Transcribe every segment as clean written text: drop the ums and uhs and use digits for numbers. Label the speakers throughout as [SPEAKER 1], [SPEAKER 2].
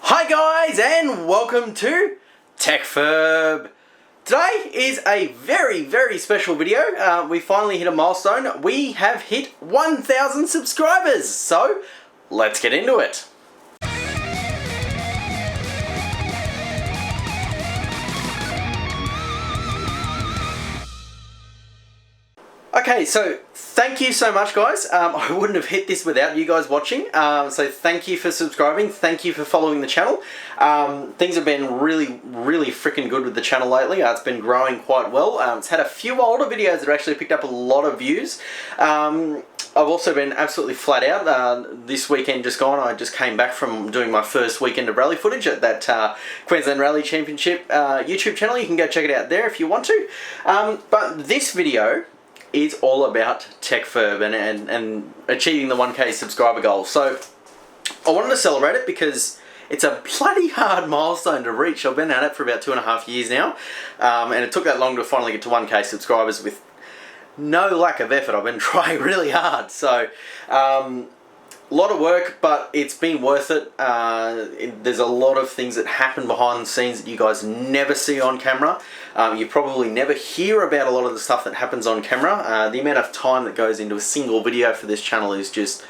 [SPEAKER 1] Hi guys, and welcome to TechFurb. Today is a very special video. We finally hit a milestone. We have hit 1,000 subscribers, so let's get into it. Okay, so thank you so much, guys. I wouldn't have hit this without you guys watching. So thank you for subscribing. Thank you for following the channel. Things have been really freaking good with the channel lately. It's been growing quite well. It's had a few older videos that actually picked up a lot of views. I've also been absolutely flat out. This weekend just gone, I just came back from doing my first weekend of rally footage at that Queensland Rally Championship YouTube channel. You can go check it out there if you want to. But this video is all about TechFurb and achieving the 1K subscriber goal. So I wanted to celebrate it because it's a bloody hard milestone to reach. I've been at it for about 2.5 years now, and it took that long to finally get to 1K subscribers with no lack of effort. I've been trying really hard. So a lot of work, but it's been worth it. There's a lot of things that happen behind the scenes that you guys never see on camera. You probably never hear about a lot of the stuff that happens on camera. The amount of time that goes into a single video for this channel is just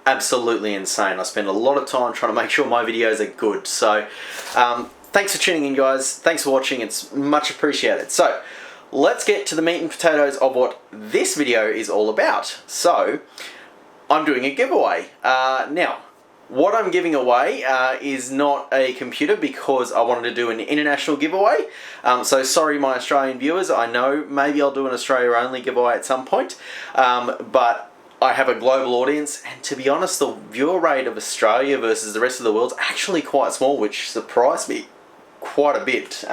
[SPEAKER 1] absolutely insane. I spend a lot of time trying to make sure my videos are good. So thanks for tuning in, guys. Thanks for watching. It's much appreciated. So let's get to the meat and potatoes of what this video is all about. So I'm doing a giveaway. Now, what I'm giving away is not a computer because I wanted to do an international giveaway. So sorry my Australian viewers, I know maybe I'll do an Australia only giveaway at some point. But I have a global audience, and to be honest, the viewer rate of Australia versus the rest of the world is actually quite small, which surprised me quite a bit.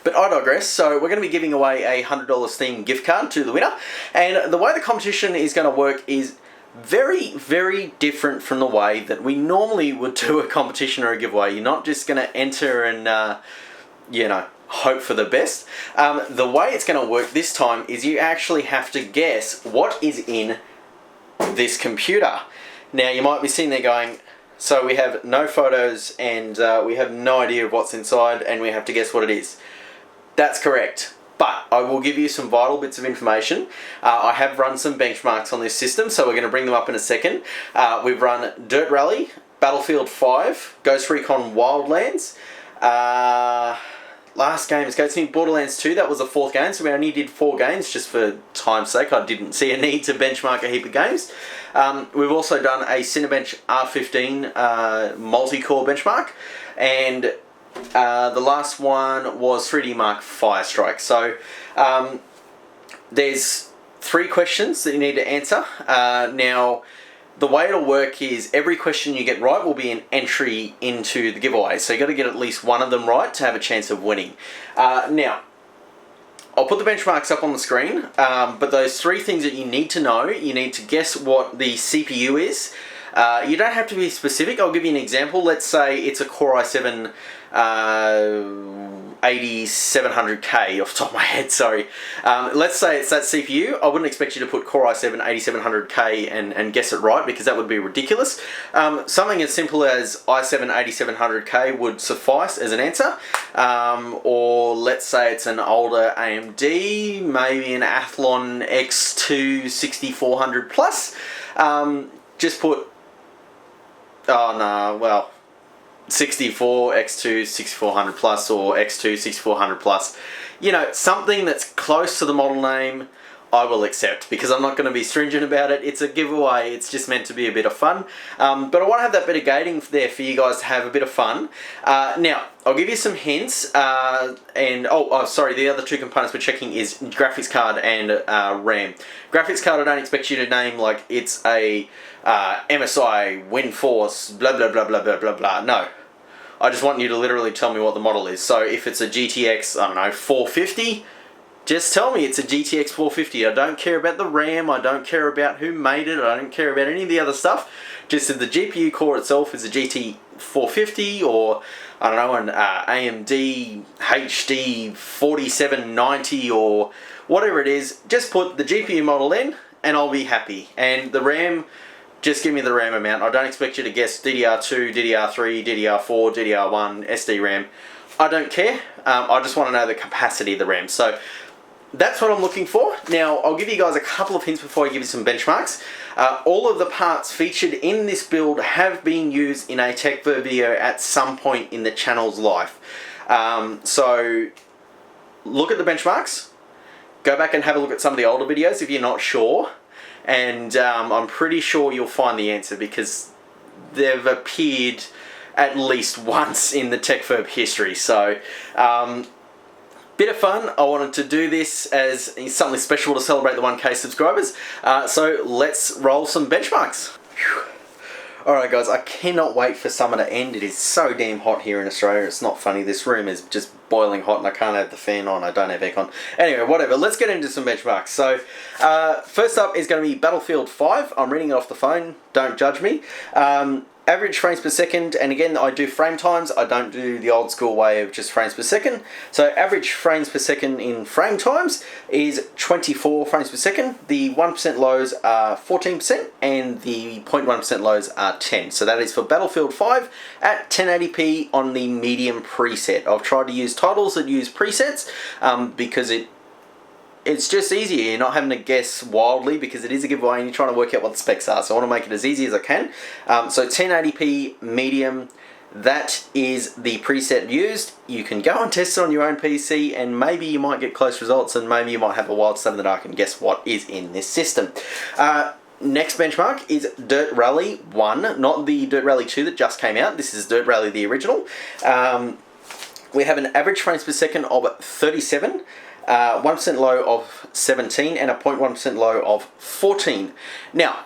[SPEAKER 1] But I digress. So we're going to be giving away a $100 Steam gift card to the winner. And the way the competition is going to work is very different from the way that we normally would do a competition or a giveaway. You're not just going to enter and, you know, hope for the best. The way it's going to work this time is you actually have to guess what is in this computer. Now, you might be sitting there going, so we have no photos and we have no idea of what's inside and we have to guess what it is. That's correct, but I will give you some vital bits of information. I have run some benchmarks on this system, so we're going to bring them up in a second. We've run Dirt Rally, Battlefield 5, Ghost Recon Wildlands. Last game is Ghost Recon Borderlands 2, that was the 4th game, so we only did 4 games just for time's sake. I didn't see a need to benchmark a heap of games. We've also done a Cinebench R15 multi-core benchmark, and the last one was 3D Mark Firestrike. So there's 3 questions that you need to answer. Now, the way it'll work is every question you get right will be an entry into the giveaway. So you got to get at least one of them right to have a chance of winning. Now, I'll put the benchmarks up on the screen, but those 3 things that you need to know, you need to guess what the CPU is. You don't have to be specific. I'll give you an example. Let's say it's a Core i7 8700K off the top of my head, sorry. Let's say it's that CPU. I wouldn't expect you to put Core i7 8700K and guess it right, because that would be ridiculous. Something as simple as i7 8700K would suffice as an answer. Or let's say it's an older AMD, maybe an Athlon X2 6400 plus. Just put 64 X2 6400 plus or X2 6400 plus. You know, something that's close to the model name I will accept, because I'm not going to be stringent about it. It's a giveaway. It's just meant to be a bit of fun. But I want to have that bit of gating there for you guys to have a bit of fun. Now, I'll give you some hints. Sorry, the other 2 components we're checking is graphics card and RAM. Graphics card, I don't expect you to name like it's a MSI, WinForce, blah blah blah blah blah blah blah. No. I just want you to literally tell me what the model is. So if it's a GTX, I don't know, 450, just tell me it's a GTX 450. I don't care about the RAM, I don't care about who made it, I don't care about any of the other stuff. Just if the GPU core itself is a GT 450 or, I don't know, an AMD HD 4790 or whatever it is, just put the GPU model in and I'll be happy. And the RAM, just give me the RAM amount. I don't expect you to guess DDR2, DDR3, DDR4, DDR1, SD RAM. I don't care. I just want to know the capacity of the RAM. So that's what I'm looking for. Now, I'll give you guys a couple of hints before I give you some benchmarks. All of the parts featured in this build have been used in a TechFurb video at some point in the channel's life. So look at the benchmarks. Go back and have a look at some of the older videos if you're not sure. And I'm pretty sure you'll find the answer because they've appeared at least once in the TechFurb history. So, bit of fun. I wanted to do this as something special to celebrate the 1K subscribers. So let's roll some benchmarks. Alright guys, I cannot wait for summer to end. It is so damn hot here in Australia. It's not funny. This room is just boiling hot and I can't have the fan on. I don't have aircon. Anyway, whatever. Let's get into some benchmarks. So, first up is going to be Battlefield 5. I'm reading it off the phone. Don't judge me. Average frames per second, and again I do frame times, I don't do the old school way of just frames per second. So average frames per second in frame times is 24 frames per second. The 1% lows are 14% and the 0.1% lows are 10. So that is for Battlefield 5 at 1080p on the medium preset. I've tried to use titles that use presets because it's just easier. You're not having to guess wildly because it is a giveaway and you're trying to work out what the specs are. So I want to make it as easy as I can. So 1080p medium, that is the preset used. You can go and test it on your own PC and maybe you might get close results and maybe you might have a wild stab in the dark and guess what is in this system. Next benchmark is Dirt Rally 1, not the Dirt Rally 2 that just came out. This is Dirt Rally the original. We have an average frames per second of 37. 1% low of 17 and a 0.1% low of 14. Now,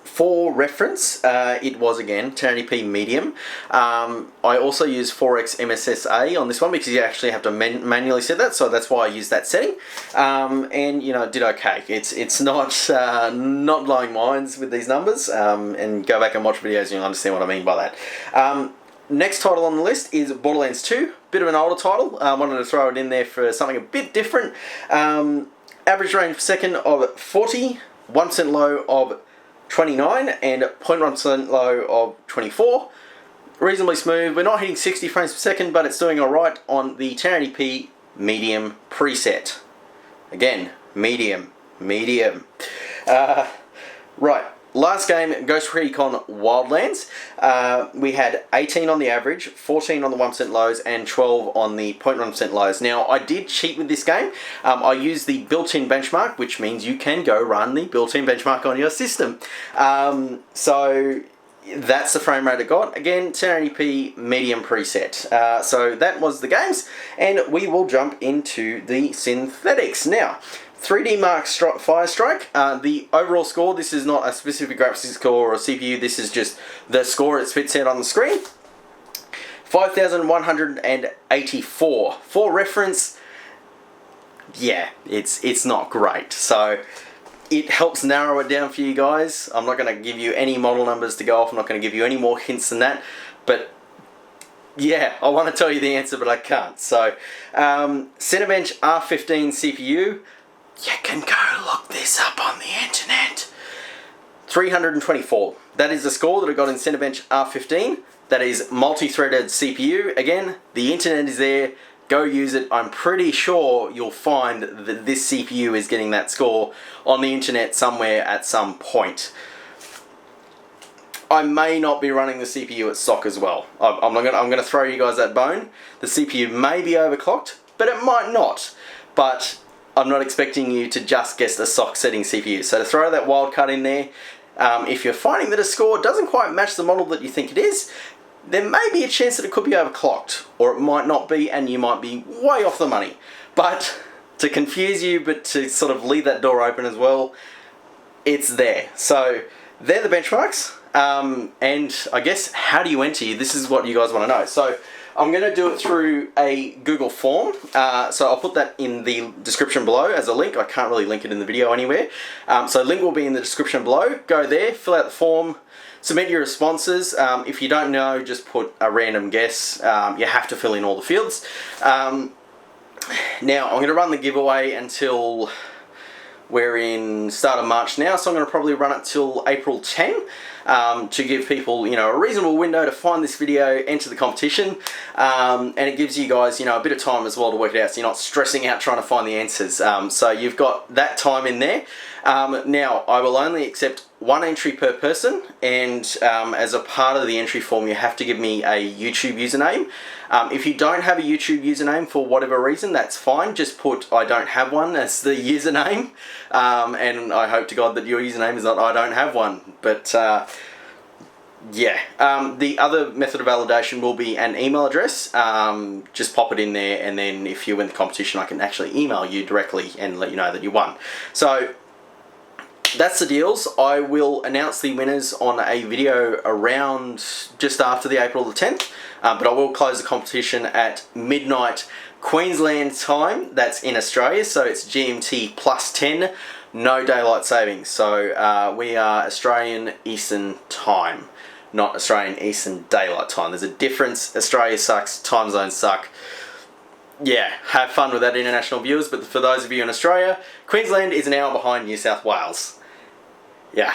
[SPEAKER 1] for reference, it was again 1080p medium. I also use 4x MSSA on this one because you actually have to manually set that, so that's why I use that setting. And you know, it did okay. It's not not blowing minds with these numbers. And go back and watch videos and you'll understand what I mean by that. Next title on the list is Borderlands 2. Bit of an older title. I wanted to throw it in there for something a bit different. Average range per second of 40, 1% low of 29, and 0.1% low of 24. Reasonably smooth. We're not hitting 60 frames per second, but it's doing alright on the 1080p medium preset. Again, medium. Right. Last game, Ghost Recon Wildlands. We had 18 on the average, 14 on the 1% lows, and 12 on the 0.1% lows. Now, I did cheat with this game. I used the built-in benchmark, which means you can go run the built-in benchmark on your system. So that's the frame rate it got. Again, 1080p medium preset. So that was the games, and we will jump into the synthetics now. 3D Mark Fire Strike, the overall score, this is not a specific graphics score or a CPU, this is just the score it spits out on the screen. 5,184. For reference, yeah, it's not great. So it helps narrow it down for you guys. I'm not going to give you any model numbers to go off, I'm not going to give you any more hints than that, but yeah, I want to tell you the answer, but I can't. So, Cinebench R15 CPU, you can go look this up on the internet. 324. That is the score that I got in Cinebench R15. That is multi-threaded CPU. Again, the internet is there. Go use it. I'm pretty sure you'll find that this CPU is getting that score on the internet somewhere at some point. I may not be running the CPU at SOC as well. I'm going to throw you guys that bone. The CPU may be overclocked, but it might not. But I'm not expecting you to just guess the SOC setting CPU. So to throw that wildcard in there, if you're finding that a score doesn't quite match the model that you think it is, there may be a chance that it could be overclocked, or it might not be, and you might be way off the money. But to confuse you, but to sort of leave that door open as well, it's there. So they're the benchmarks, and I guess how do you enter? This is what you guys want to know. So I'm going to do it through a Google form, so I'll put that in the description below as a link. I can't really link it in the video anywhere. So link will be in the description below. Go there, fill out the form, submit your responses. If you don't know, just put a random guess. You have to fill in all the fields. Now, I'm going to run the giveaway until We're in start of March now, so I'm going to probably run it till April 10 to give people, you know, a reasonable window to find this video, enter the competition, and it gives you guys, you know, a bit of time as well to work it out, so you're not stressing out trying to find the answers. So you've got that time in there. Now, I will only accept one entry per person, and as a part of the entry form, you have to give me a YouTube username. If you don't have a YouTube username for whatever reason, that's fine. Just put "I don't have one" as the username, and I hope to God that your username is not "I don't have one." But yeah, the other method of validation will be an email address. Just pop it in there, and then if you win the competition, I can actually email you directly and let you know that you won. So that's the deals. I will announce the winners on a video around just after the April the 10th, but I will close the competition at midnight Queensland time. That's in Australia, so it's GMT plus 10, no daylight savings. So we are Australian Eastern time, not Australian Eastern Daylight Time. There's a difference. Australia sucks, time zones suck. Yeah, have fun with that, international viewers, but for those of you in Australia, Queensland is an hour behind New South Wales. Yeah,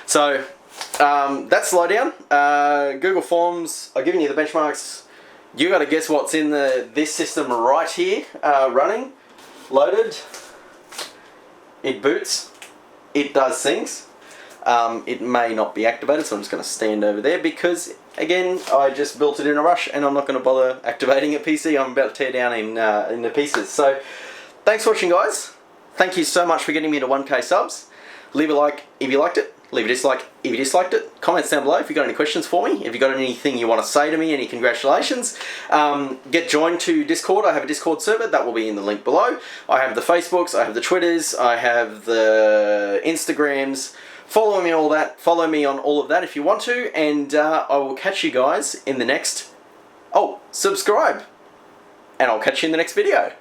[SPEAKER 1] so that's Slowdown. Google Forms, I've given you the benchmarks. You got to guess what's in this system right here, running, loaded. It boots, it does things. It may not be activated, so I'm just going to stand over there because, again, I just built it in a rush and I'm not going to bother activating a PC. I'm about to tear down into pieces. So, thanks for watching, guys. Thank you so much for getting me to 1K subs. Leave a like if you liked it. Leave a dislike if you disliked it. Comments down below if you've got any questions for me. If you've got anything you want to say to me, any congratulations. Get joined to Discord. I have a Discord server. That will be in the link below. I have the Facebooks. I have the Twitters. I have the Instagrams. Follow me all that. Follow me on all of that if you want to. And I will catch you guys in the next... Oh, subscribe. And I'll catch you in the next video.